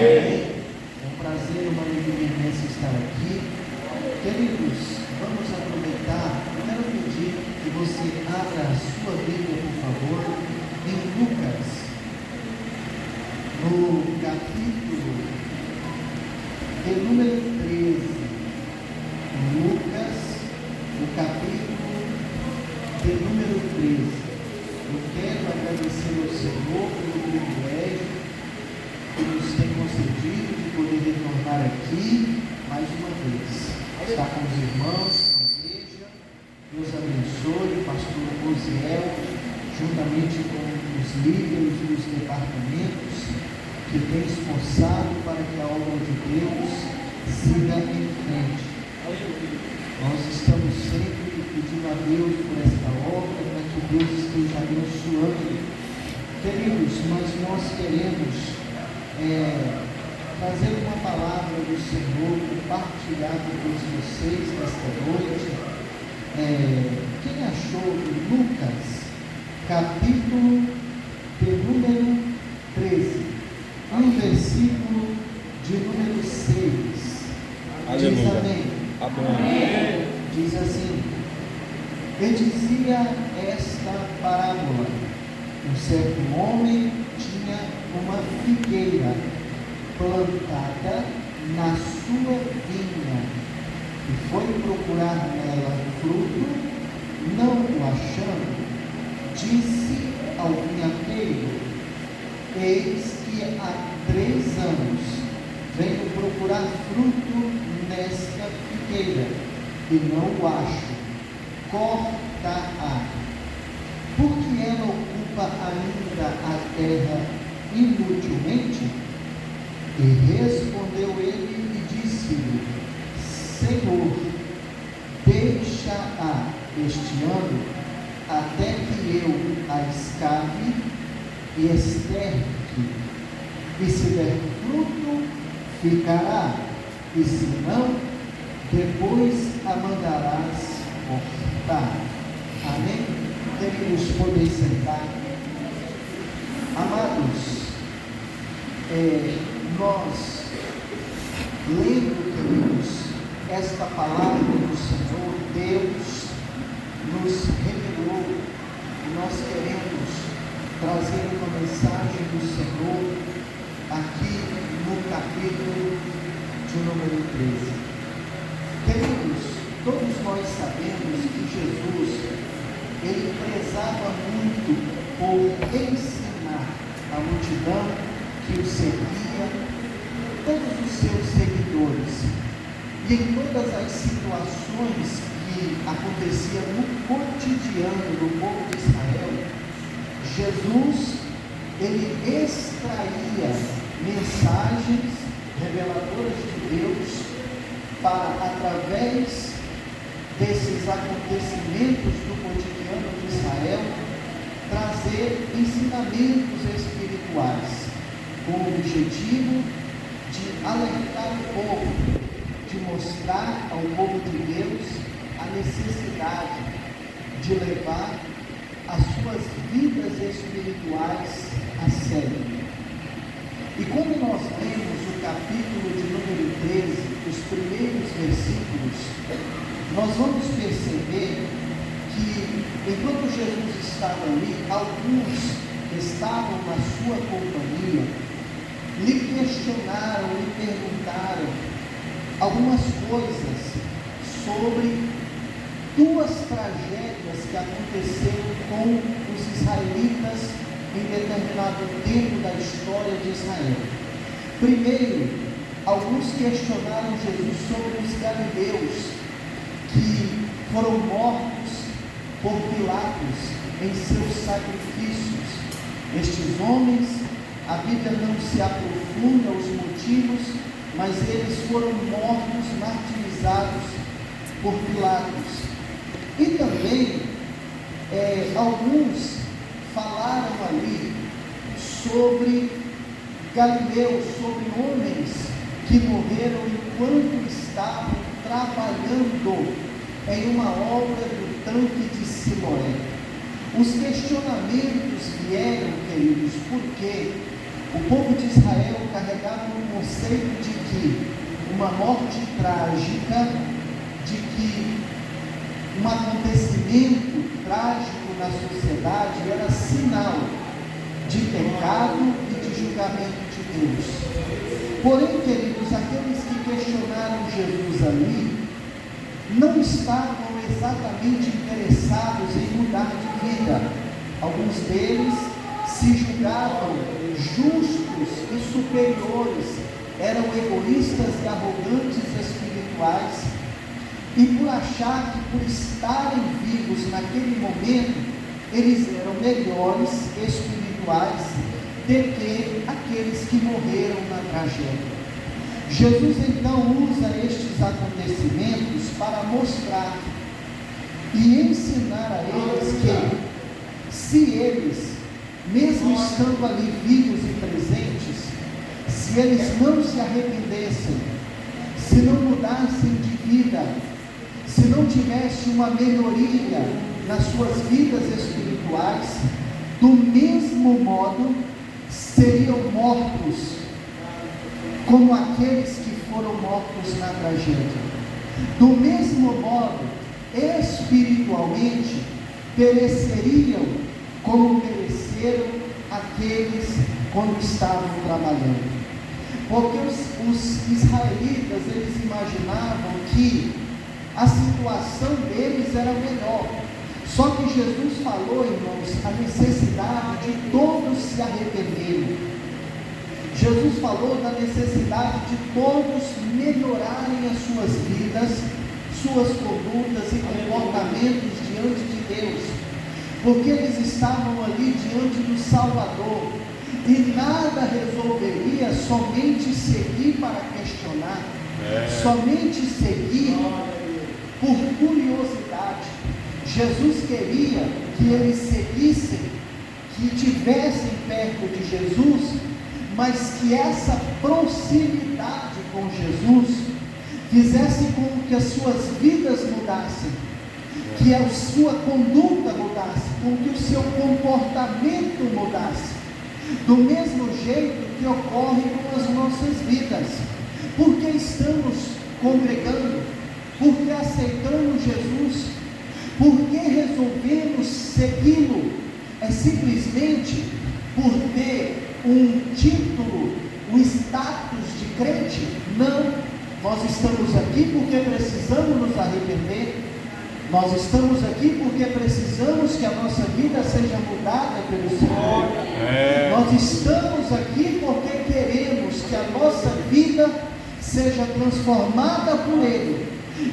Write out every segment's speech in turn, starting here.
É um prazer, uma alegria imensa estar aqui. Queridos, vamos aproveitar. Eu quero pedir que você abra a sua Bíblia, por favor, em Lucas, no capítulo de número 13. Lucas, no capítulo de número 13. Eu quero agradecer ao Senhor pelo privilégio que nos tem concedido de poder retornar aqui mais uma vez. Estar com os irmãos, com a igreja. Deus abençoe o pastor Osiel, juntamente com os líderes dos departamentos que têm esforçado para que a obra de Deus siga em frente. Nós estamos sempre pedindo a Deus por esta obra, para que Deus esteja abençoando. Queridos, mas nós queremos trazer uma palavra do Senhor, compartilhar com todos vocês nesta noite. Quem achou Lucas, capítulo de número 13, no versículo de número 6. Aleluia. Diz amém. Amém. Diz assim: e dizia esta parábola: um certo homem tinha uma figueira plantada na sua vinha, e foi procurar nela fruto, não o achando, disse ao vinhateiro: eis que há 3 anos venho procurar fruto nesta figueira, e não o acho. Corta-a, porque ela ocupa ainda a terra inutilmente? E respondeu ele e disse-lhe: Senhor, deixa-a este ano, até que eu a escave e esterque, e se der fruto, ficará, e se não, depois a mandarás cortar. Amém? Queridos, podem sentar. Amados, nós, lendo, queridos, esta palavra do Senhor, Deus nos revelou, e nós queremos trazer uma mensagem do Senhor aqui no capítulo de número 13. Queridos, todos nós sabemos que Jesus, ele prezava muito por ensinar a multidão que o seguia, todos os seus seguidores, e em todas as situações que aconteciam no cotidiano do povo de Israel, Jesus, ele extraía mensagens reveladoras de Deus para, através desses acontecimentos do cotidiano de Israel, trazer ensinamentos espirituais, com o objetivo de alertar o povo, de mostrar ao povo de Deus a necessidade de levar as suas vidas espirituais a sério. E quando nós lemos o capítulo de número 13, os primeiros versículos, nós vamos perceber que, enquanto Jesus estava ali, alguns que estavam na sua companhia lhe questionaram, lhe perguntaram algumas coisas sobre 2 tragédias que aconteceram com os israelitas em determinado tempo da história de Israel. Primeiro, alguns questionaram Jesus sobre os galileus que foram mortos por Pilatos em seus sacrifícios. Estes homens, a Bíblia não se aprofunda os motivos, mas eles foram mortos, martirizados por Pilatos. E também alguns falaram ali sobre galileus, sobre homens que morreram enquanto estavam trabalhando em uma obra do tanque de Siloé. Os questionamentos vieram, queridos, porque o povo de Israel carregava um que uma morte trágica, de que um acontecimento trágico na sociedade era sinal de pecado e de julgamento de Deus. Porém, queridos, aqueles que questionaram Jesus ali não estavam exatamente interessados em mudar de vida. Alguns deles se julgavam justos e superiores, eram egoístas e arrogantes espirituais, e por achar que por estarem vivos naquele momento, eles eram melhores espirituais do que aqueles que morreram na tragédia. Jesus então usa estes acontecimentos para mostrar e ensinar a eles que, se eles, mesmo estando ali vivos e presentes, se eles não se arrependessem, se não mudassem de vida, se não tivessem uma melhoria nas suas vidas espirituais, do mesmo modo seriam mortos como aqueles que foram mortos na tragédia. Do mesmo modo, espiritualmente, pereceriam como pereceram aqueles quando estavam trabalhando. Porque os israelitas, eles imaginavam que a situação deles era melhor. Só que Jesus falou, irmãos, a necessidade de todos se arrependerem. Jesus falou da necessidade de todos melhorarem as suas vidas, suas condutas e comportamentos diante de Deus, porque eles estavam ali diante do Salvador, e nada resolveria somente seguir para questionar, somente seguir por curiosidade. Jesus queria que eles seguissem, que estivessem perto de Jesus, mas que essa proximidade com Jesus fizesse com que as suas vidas mudassem, que a sua conduta mudasse, com que o seu comportamento mudasse, do mesmo jeito que ocorre com as nossas vidas. Porque estamos congregando, porque aceitamos Jesus, porque resolvemos segui-lo, é simplesmente por ter um título, um status de crente? Não, nós estamos aqui porque precisamos nos arrepender, nós estamos aqui porque precisamos que a nossa vida seja mudada pelo Senhor, nós estamos aqui porque queremos que a nossa vida seja transformada por Ele.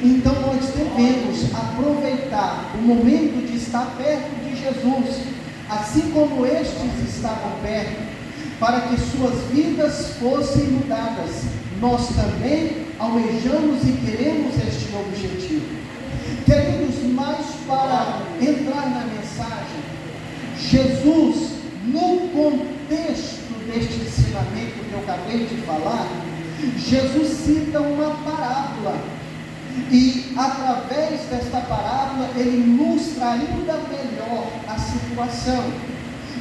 Então nós devemos aproveitar o momento de estar perto de Jesus, assim como estes estavam perto, para que suas vidas fossem mudadas. Nós também almejamos e queremos este objetivo. Queridos, mas para entrar na mensagem, Jesus, no contexto deste ensinamento que eu acabei de falar, Jesus cita uma parábola, e através desta parábola ele ilustra ainda melhor a situação,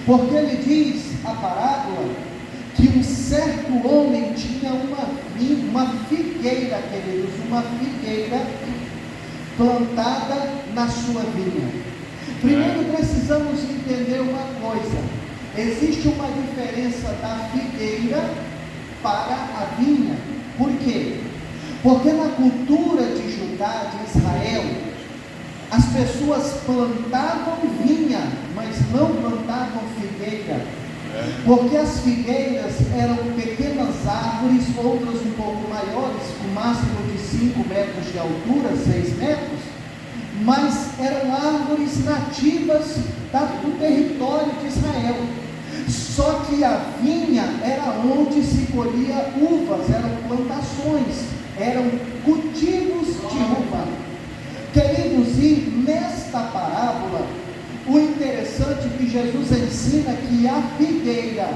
porque ele diz, a parábola, que um certo homem tinha uma figueira, queridos, uma figueira plantada na sua vinha. Primeiro precisamos entender uma coisa: existe uma diferença da figueira para a vinha. Por quê? Porque na cultura de Judá, de Israel, as pessoas plantavam vinha, mas não plantavam figueira, porque as figueiras eram pequenas árvores, outras um pouco maiores, com máximo de 5 metros de altura, 6 metros, mas eram árvores nativas do território de Israel. Só que a vinha era onde se colhia uvas, eram plantações, eram cultivos de uva. Queridos, e nesta parábola, o interessante é que Jesus ensina que a figueira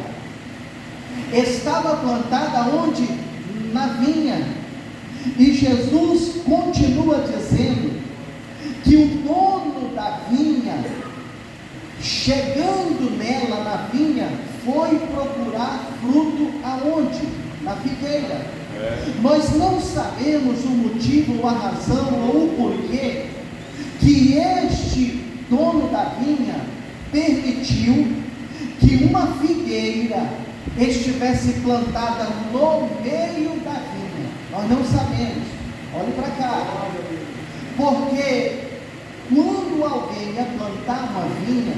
estava plantada onde? Na vinha. E Jesus continua dizendo que o dono da vinha, chegando nela, na vinha, foi procurar fruto aonde? na figueira. Nós não sabemos o motivo, a razão ou o porquê que este dono da vinha permitiu que uma figueira estivesse plantada no meio da vinha. Nós não sabemos. Olhe para cá. Porque quando alguém ia plantar uma vinha,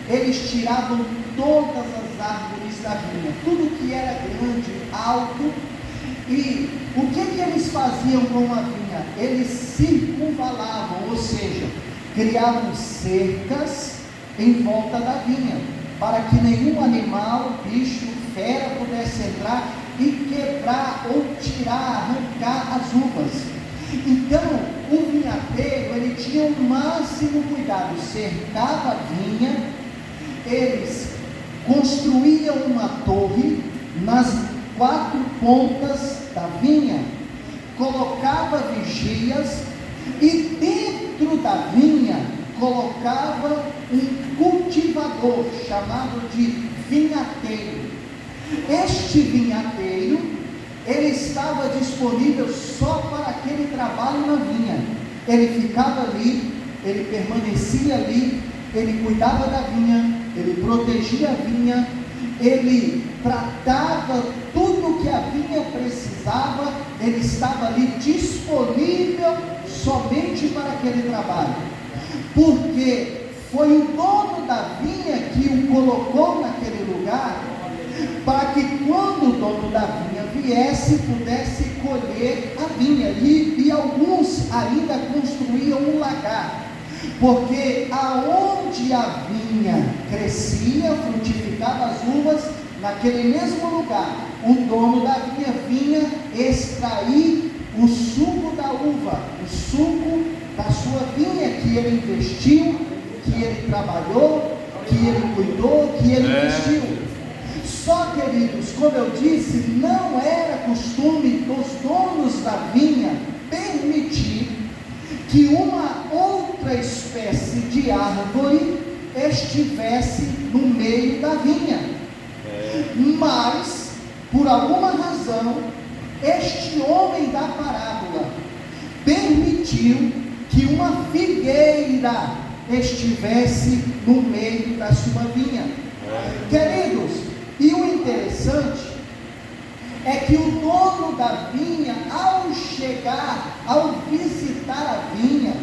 eles tiravam todas as árvores da vinha, tudo que era grande, alto. E o que eles faziam com a vinha? Eles circunvalavam, ou seja, criavam cercas em volta da vinha, para que nenhum animal, bicho, fera pudesse entrar e quebrar ou tirar, arrancar as uvas. Então, o vinhateiro, ele tinha o máximo cuidado, cercava a vinha, eles construíam uma torre nas 4 pontas da vinha, colocava vigias e dentro da vinha colocava um cultivador chamado de vinhateiro. Este vinhateiro, ele estava disponível só para aquele trabalho na vinha. Ele ficava ali, ele permanecia ali, ele cuidava da vinha, ele protegia a vinha, ele tratava tudo que a vinha precisava, ele estava ali disponível somente para aquele trabalho, porque foi o dono da vinha que o colocou naquele lugar, para que quando o dono da vinha viesse, pudesse colher a vinha. E alguns ainda construíam um lagar, porque aonde a vinha crescia, frutificava as uvas, naquele mesmo lugar, o dono da vinha vinha extrair o suco da uva, o suco da sua vinha, que ele investiu, que ele trabalhou, que ele cuidou, que ele investiu. Só, queridos, como eu disse, não era costume dos donos da vinha permitir que uma outra espécie de árvore estivesse no meio da vinha. Mas, por alguma razão, este homem da parábola permitiu que uma figueira estivesse no meio da sua vinha. Queridos, e o interessante é que o dono da vinha, ao chegar, ao visitar a vinha,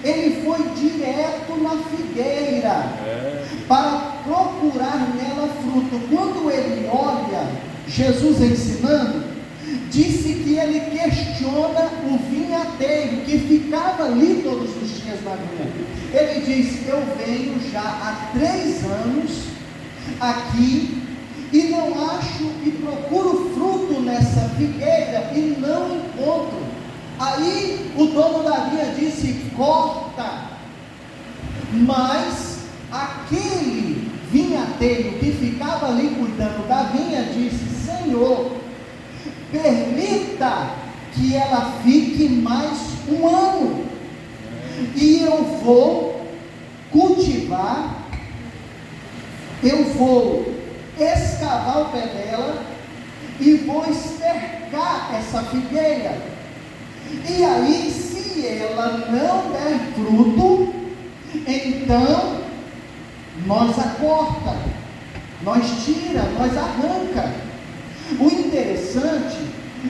ele foi direto na figueira para procurar nela fruto. Quando ele olha Jesus ensinando, disse que ele questiona o vinhateiro que ficava ali todos os dias na vinha. Ele diz: eu venho já há 3 anos aqui e não acho, e procuro fruto nessa figueira e não encontro. Aí o dono da vinha disse: corta. Mas aquele vinhateiro que ficava ali cuidando da vinha disse: Senhor, permita que ela fique mais 1 ano, e eu vou cultivar, eu vou escavar o pé dela e vou estercar essa figueira. E aí, se ela não der fruto, então nós a corta, nós tira, nós arranca. O interessante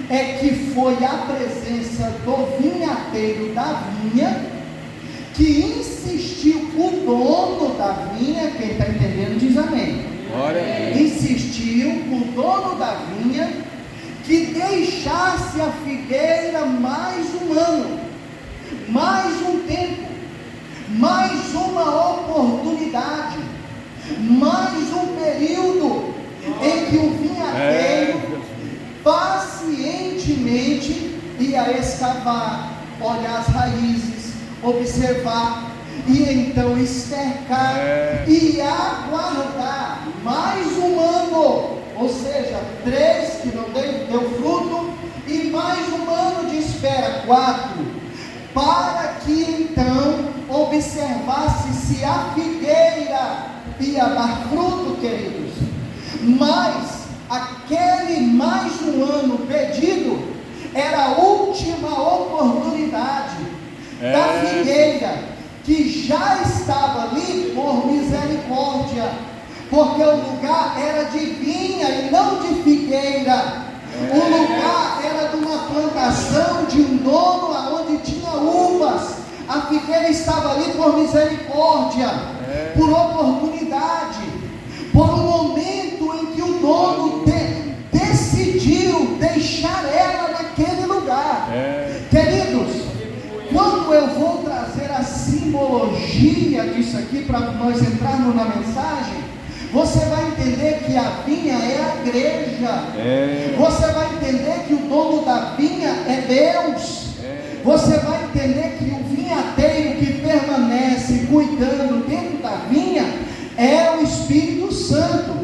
é que foi a presença do vinhateiro da vinha que insistiu, o dono da vinha, quem está entendendo diz amém. Insistiu o dono da vinha que deixasse a figueira mais 1 ano, mais um tempo, mais uma oportunidade, mais um período em que o vinhateiro pacientemente ia escavar, olhar as raízes, observar, e então estercar e aguardar mais 1 ano, ou seja, 3 que não deu fruto, e mais 1 ano de espera, 4, para que então observasse se a figueira ia dar fruto, queridos. Mas aquele mais um ano pedido era a última oportunidade da figueira, que já estava ali por misericórdia, porque o lugar era de vinha e não de figueira. O lugar era de uma plantação de um dono onde tinha uvas. A figueira estava ali por misericórdia, por oportunidade, por um momento em que o dono decidiu deixar ela naquele lugar. Queridos, quando eu vou trazer a simbologia disso aqui para nós entrarmos na mensagem, você vai entender que a vinha é a igreja. Você vai entender que o dono da vinha é Deus. Você vai entender que o vinhateiro que permanece cuidando dentro da vinha é o Espírito Santo.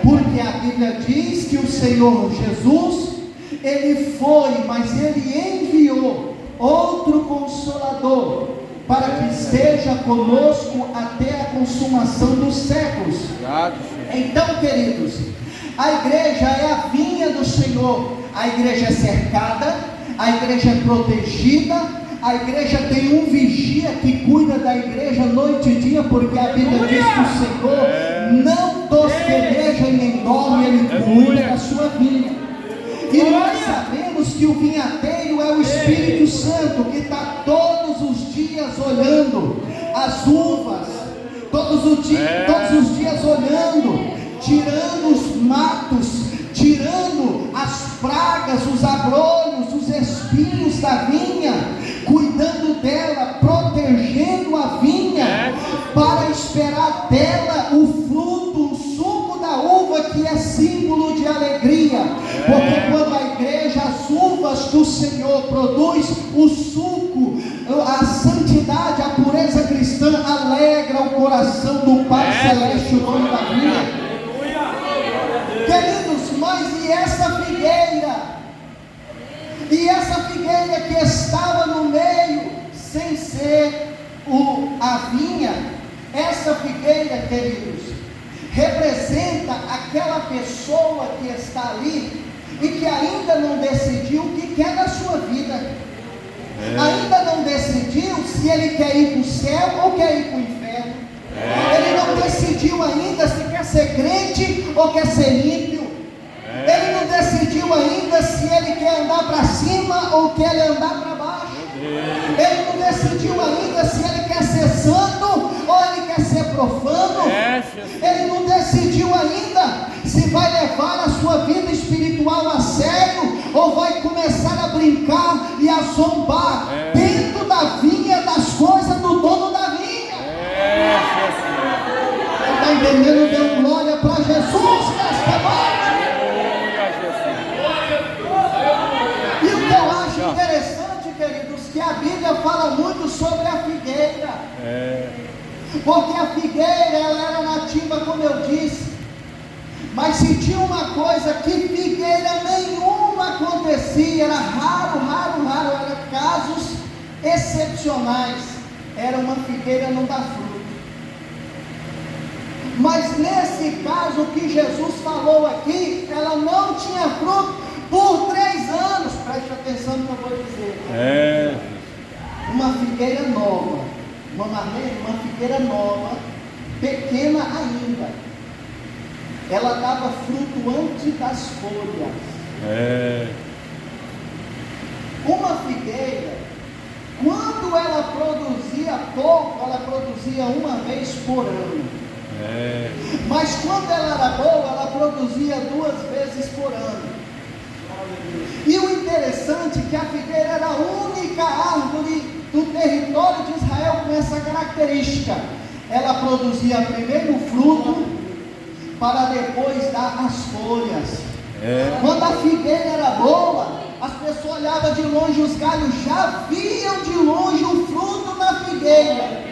Porque a Bíblia diz que o Senhor Jesus, Ele foi, mas Ele enviou outro Consolador, para que esteja conosco até a consumação dos séculos. Então, queridos, a igreja é a vinha do Senhor. A igreja é cercada, a igreja é protegida, a igreja tem um vigia que cuida da igreja noite e dia, porque a Bíblia diz que o Senhor não tosqueneja e nem dorme, Ele cuida da sua vinha. E nós sabemos que o vinhateiro é o Espírito Santo, que está todos os dias olhando as uvas, todos os dias olhando, tirando os matos, tirando as pragas, os abrolhos, os espinhos da vinha, cuidando dela, protegendo a vinha, para esperar dela o fruto, o suco da uva, que é símbolo de alegria. Porque quando a igreja, as uvas do Senhor produz o suco, a santidade, a pureza cristã, alegra o coração do Pai Celeste, o dono da vinha. Queridos, mas e essa figueira? E essa figueira que estava no meio, sem ser a vinha, essa figueira, queridos, representa aquela pessoa que está ali e que ainda não decidiu o que quer da sua vida. Ainda não decidiu se ele quer ir para o céu ou quer ir para o inferno. Ele não decidiu ainda se quer ser crente ou quer ser ímpio. Ele não decidiu ainda se ele quer andar para cima ou quer andar para baixo. Ele não decidiu ainda se ele quer ser santo ou ele quer ser profano. Ele não decidiu ainda se vai levar a sua vida espiritual a sério ou vai começar a brincar e a zombar dentro da vinha, das coisas do dono da vinha. Está entendendo? Deu glória para Jesus nesta noite. E o que eu acho interessante, queridos, que a Bíblia fala muito sobre a figueira. Porque a figueira, ela era nativa, como eu disse. Mas se tinha uma coisa que figueira nenhuma acontecia, era raro, eram casos excepcionais. Era uma figueira não dar fruto. Mas nesse caso que Jesus falou aqui, ela não tinha fruto por 3 anos. Preste atenção no que eu vou dizer. Uma figueira nova, uma figueira nova, pequena ainda. Ela dava fruto antes das folhas. Uma figueira, quando ela produzia pouco, ela produzia uma vez por ano. Mas quando ela era boa, ela produzia 2 vezes por ano. E o interessante é que a figueira era a única árvore do território de Israel com essa característica. Ela produzia primeiro o fruto, para depois dar as folhas. Quando a figueira era boa, as pessoas olhavam de longe, os galhos já viam de longe o fruto da figueira.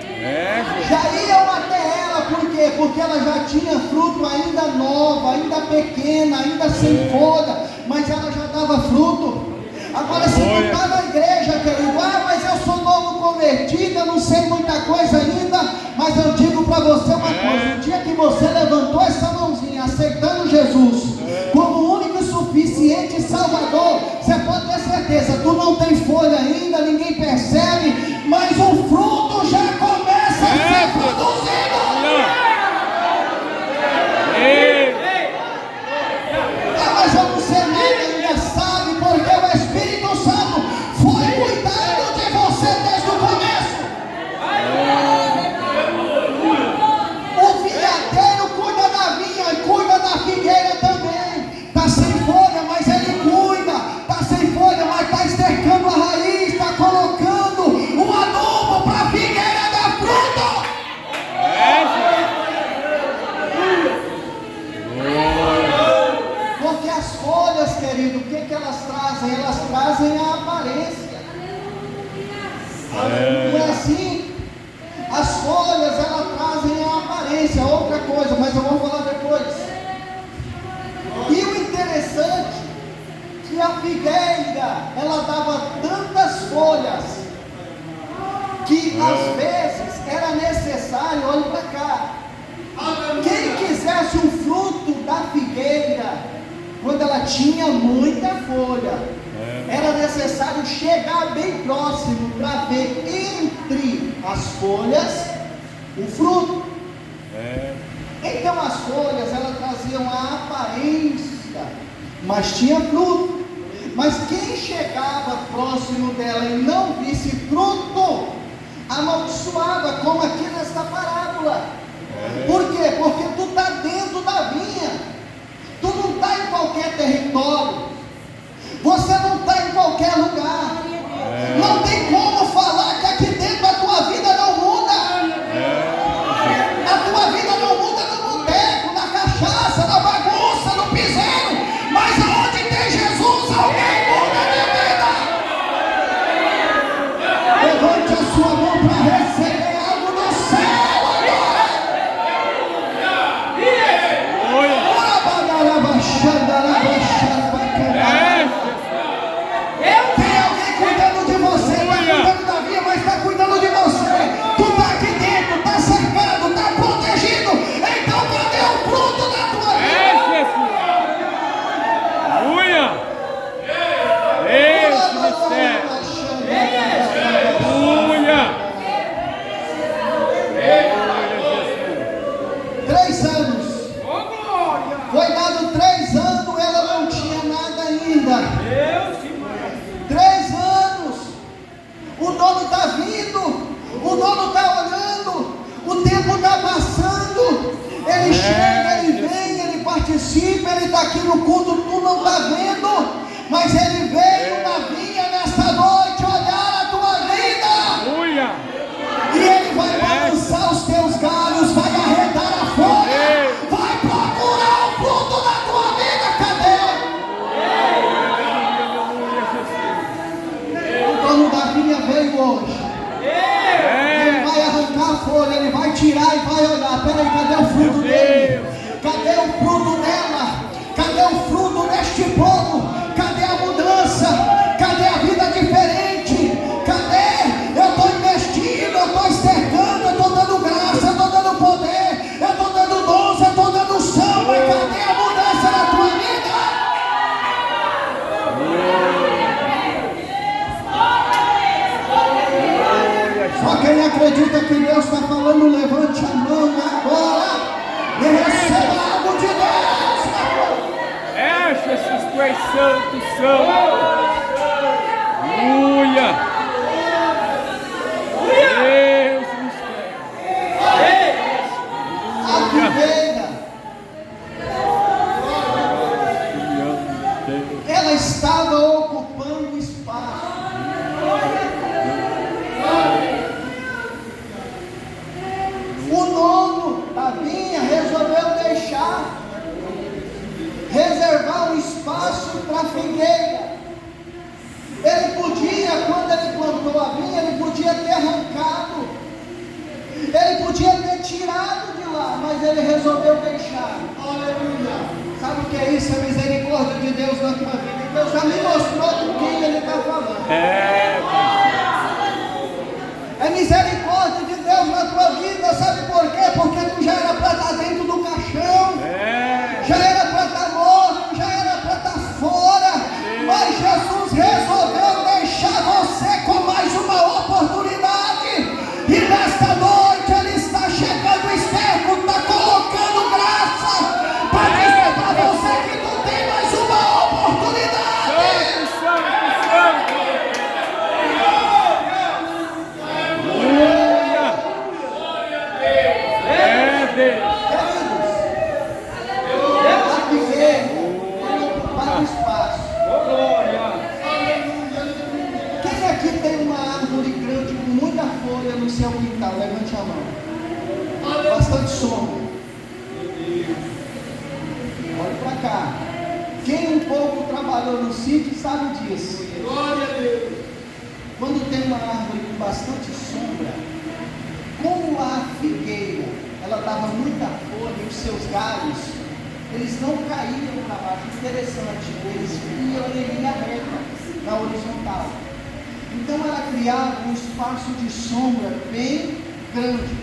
Já iam até ela, por quê? Porque ela já tinha fruto ainda nova, ainda pequena, ainda sem folha, mas ela já dava fruto. Agora, se tu está na igreja, querido, mas eu sou novo convertido, eu não sei muita coisa ainda, mas eu digo para você uma coisa: o dia que você levantou essa mãozinha, aceitando Jesus como certeza, tu não tem folha ainda, ninguém percebe, mas o fruto já começa a ser produzido. Mas eu não sei nada, ainda sabe, porque o Espírito Santo foi cuidando de você desde o começo. O vinhadeiro cuida da vinha e cuida da figueira também. Está sem folha, mas ele cuida. Está sem folha, mas está estercando a raiz, está colocando um adubo para a figueira dar fruto. Porque as folhas, querido, o que elas trazem? Elas trazem a aparência. Não é assim? As folhas, elas trazem a aparência, outra coisa, mas eu vou falar depois. E o interessante, que a figueira, ela dava tantas folhas, que às vezes era necessário, olhe para cá, quem quisesse um fruto da figueira, quando ela tinha muita folha, era necessário chegar bem próximo para ver entre as folhas o fruto. Então as folhas, elas traziam a aparência, mas tinha fruto. Mas quem chegava próximo dela e não visse fruto, amaldiçoava, como aqui nesta parábola. Por quê? Porque tu está dentro da vinha. Tu não está em qualquer território, você não está em qualquer lugar, não tem como falar que aqui dentro a tua vida não muda, a tua vida não muda no boteco, na cachaça, na bagunça, no piseiro, mas aonde tem Jesus, alguém muda a minha vida. Levante a sua mão para receber algo do céu agora. Tem alguém cuidando de você, está cuidando da vida, mas está cuidando de você. Tu está aqui dentro, está cercado, está protegido. Então cadê o fruto da tua vida? Aleluia! Esse mistério! Aleluia! 3 anos. Foi dado 3 anos, ela não tinha nada ainda. 3 anos. O dono está vindo, o dono está olhando, o tempo está passando. Ele chega, ele vem, ele participa, ele está aqui no culto, tu não está vendo, mas ele veio na vinha nesta noite olhar a tua vida. E ele vai balançar os teus galhos, vai arredar a folha, vai procurar o fruto da tua vida. Cadê? O dono da vinha veio hoje. Ele vai arrancar a folha, ele vai tirar e vai olhar. Peraí, cadê o fruto dele? Cadê o fruto dela? Cadê o fruto deste povo? Cadê a mudança? Cadê a vida diferente? Cadê? Eu estou investindo, eu estou estercando, eu estou dando graça, eu estou dando poder, eu estou dando dons, eu estou dando samba. Cadê a mudança na tua vida? Só quem acredita que Deus está falando, levante a mão agora e receba algo de Deus. Esses três santos são. Aleluia! Deus mistério. A figueira, ela estava ocupando espaço. O dono da vinha resolveu reservar um espaço para a figueira. Ele podia, quando ele plantou a vinha, ele podia ter arrancado, ele podia ter tirado de lá, mas ele resolveu deixar. Aleluia! Sabe o que é isso? A misericórdia de Deus na tua vida. Deus já me mostrou com quem ele está falando. É misericórdia de Deus na tua vida. Sabe por quê? Porque tu já era para estar dentro do caixão, já era para estar morto, já era para estar fora, mas Jesus resolveu folha no seu quintal? Levante a mão. Bastante sombra. Olhe para cá. Quem um pouco trabalhou no sítio sabe disso. Glória a Deus. Quando tem uma árvore com bastante sombra, como a figueira, ela dava muita folha e os seus galhos, eles não caíam para baixo. Interessante, eles iam em linha reta, na horizontal. Então ela criava um espaço de sombra bem grande.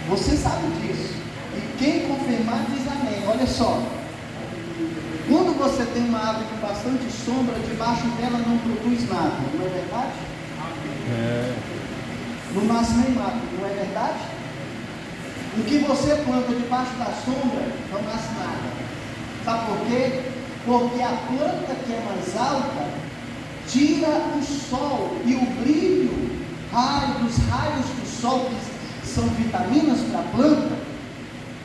Você sabe disso. E quem confirmar diz amém. Olha só. Quando você tem uma árvore com bastante sombra, debaixo dela não produz nada, não é verdade? Não nasce nem mato, não é verdade? O que você planta debaixo da sombra, não nasce nada. Sabe por quê? Porque a planta que é mais alta, tira o sol e o brilho dos raios do sol, que são vitaminas para a planta,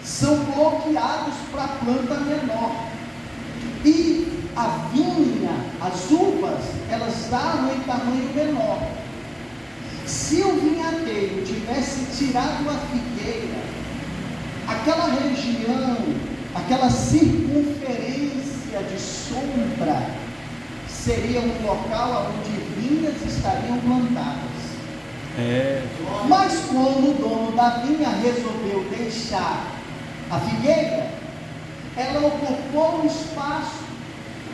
são bloqueados para a planta menor. E a vinha, as uvas, elas davam em tamanho menor. Se o vinhateiro tivesse tirado a figueira, aquela região, aquela circunferência de sombra, seria um local onde vinhas estariam plantadas. Mas como o dono da vinha resolveu deixar a figueira, ela ocupou um espaço,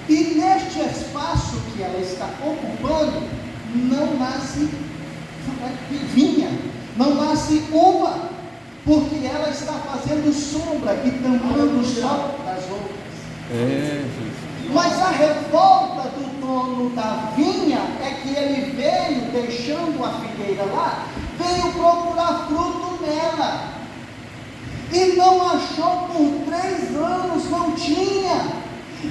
e neste espaço que ela está ocupando, não nasce vinha, não nasce uva, porque ela está fazendo sombra e tampando o sol das outras. Mas a revolta do dono da vinha é que ele veio, deixando a figueira lá, veio procurar fruto nela, e não achou por 3 anos, não tinha.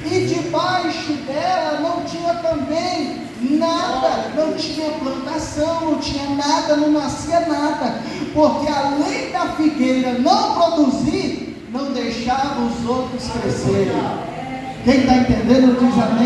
E debaixo dela não tinha também nada, não tinha plantação, não tinha nada, não nascia nada, porque além da figueira não produzir, não deixava os outros crescerem. Quem está entendendo diz amém.